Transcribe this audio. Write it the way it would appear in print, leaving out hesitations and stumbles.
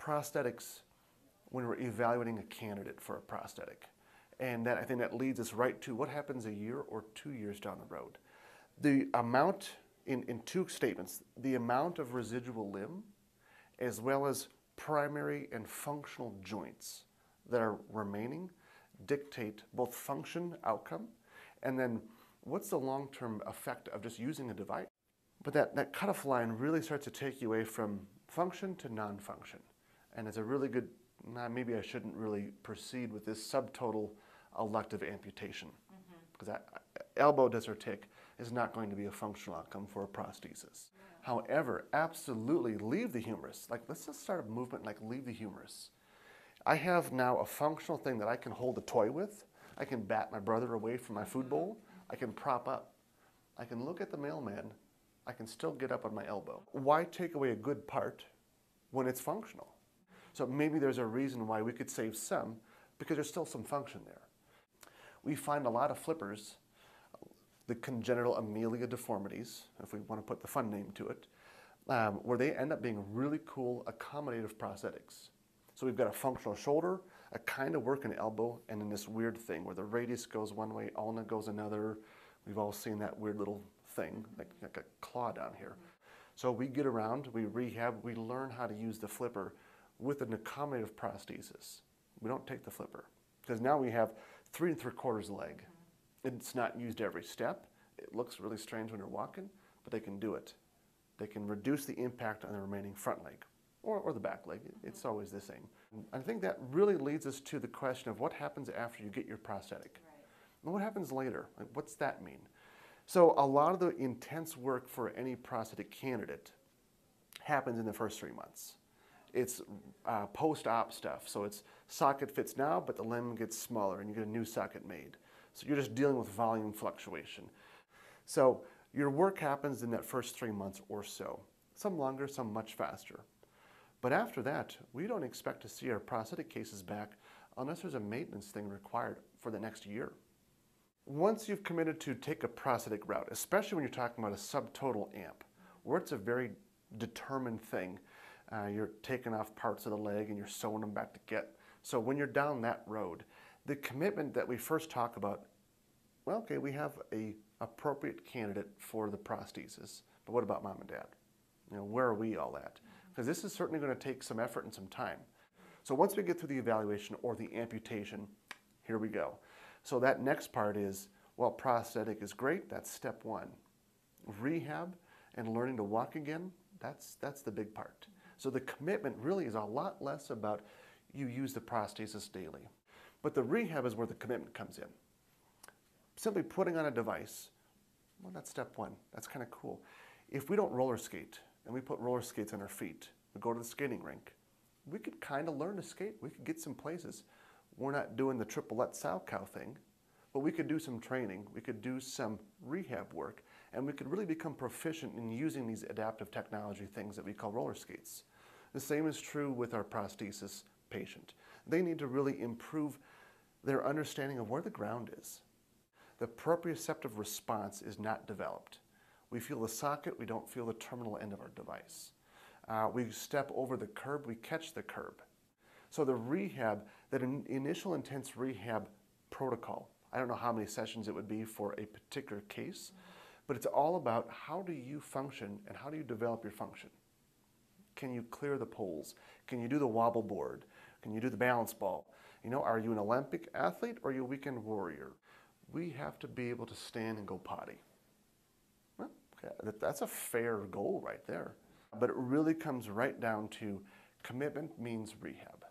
prosthetics when we're evaluating a candidate for a prosthetic. And I think that leads us right to what happens a year or 2 years down the road. The amount, in two statements, the amount of residual limb as well as primary and functional joints that are remaining dictate both function outcome and then what's the long-term effect of just using a device. But that cutoff line really starts to take you away from function to non-function. And it's a really good, maybe I shouldn't really proceed with this subtotal elective amputation, because that elbow dysertic is not going to be a functional outcome for a prosthesis. However, absolutely leave the humerus. Like, let's just start a movement like leave the humerus. I have now a functional thing that I can hold a toy with. I can bat my brother away from my food bowl. I can prop up. I can look at the mailman. I can still get up on my elbow. Why take away a good part when it's functional? So maybe there's a reason why we could save some, because there's still some function there. We find a lot of flippers, the congenital amelia deformities, if we want to put the fun name to it, where they end up being really cool accommodative prosthetics. So we've got a functional shoulder, a kind of working elbow, and then this weird thing where the radius goes one way, ulna goes another. We've all seen that weird little thing, like a claw down here. So we get around, we rehab, we learn how to use the flipper with an accommodative prosthesis. We don't take the flipper, because now we have 3 3/4 leg. It's not used every step. It looks really strange when you're walking, but they can do it. They can reduce the impact on the remaining front leg or the back leg. It's always the same. I think that really leads us to the question of what happens after you get your prosthetic. Right. And what happens later? Like, what's that mean? So a lot of the intense work for any prosthetic candidate happens in the first 3 months. It's post-op stuff. So it's socket fits now, but the limb gets smaller and you get a new socket made. So you're just dealing with volume fluctuation. So your work happens in that first 3 months or so. Some longer, some much faster. But after that, we don't expect to see our prosthetic cases back unless there's a maintenance thing required for the next year. Once you've committed to take a prosthetic route, especially when you're talking about a subtotal amp, where it's a very determined thing, you're taking off parts of the leg and you're sewing them back together. So when you're down that road, the commitment that we first talk about, well, okay, we have a appropriate candidate for the prosthesis, but what about mom and dad? You know, where are we all at? Because this is certainly going to take some effort and some time. So once we get through the evaluation or the amputation, here we go. So that next part is, well, prosthetic is great. That's step one. Rehab and learning to walk again, that's the big part. So the commitment really is a lot less about you use the prosthesis daily. But the rehab is where the commitment comes in. Simply putting on a device, well, that's step one. That's kind of cool. If we don't roller skate and we put roller skates on our feet, we go to the skating rink, we could kind of learn to skate. We could get some places. We're not doing the triplet sow cow thing, but we could do some training. We could do some rehab work, and we could really become proficient in using these adaptive technology things that we call roller skates. The same is true with our prosthesis patient. They need to really improve their understanding of where the ground is. The proprioceptive response is not developed. We feel the socket, we don't feel the terminal end of our device. We step over the curb, we catch the curb. So the rehab, that initial intense rehab protocol, I don't know how many sessions it would be for a particular case, but it's all about how do you function and how do you develop your function. Can you clear the poles? Can you do the wobble board? Can you do the balance ball? You know, are you an Olympic athlete or are you a weekend warrior? We have to be able to stand and go potty. Well, okay, that's a fair goal right there. But it really comes right down to commitment means rehab.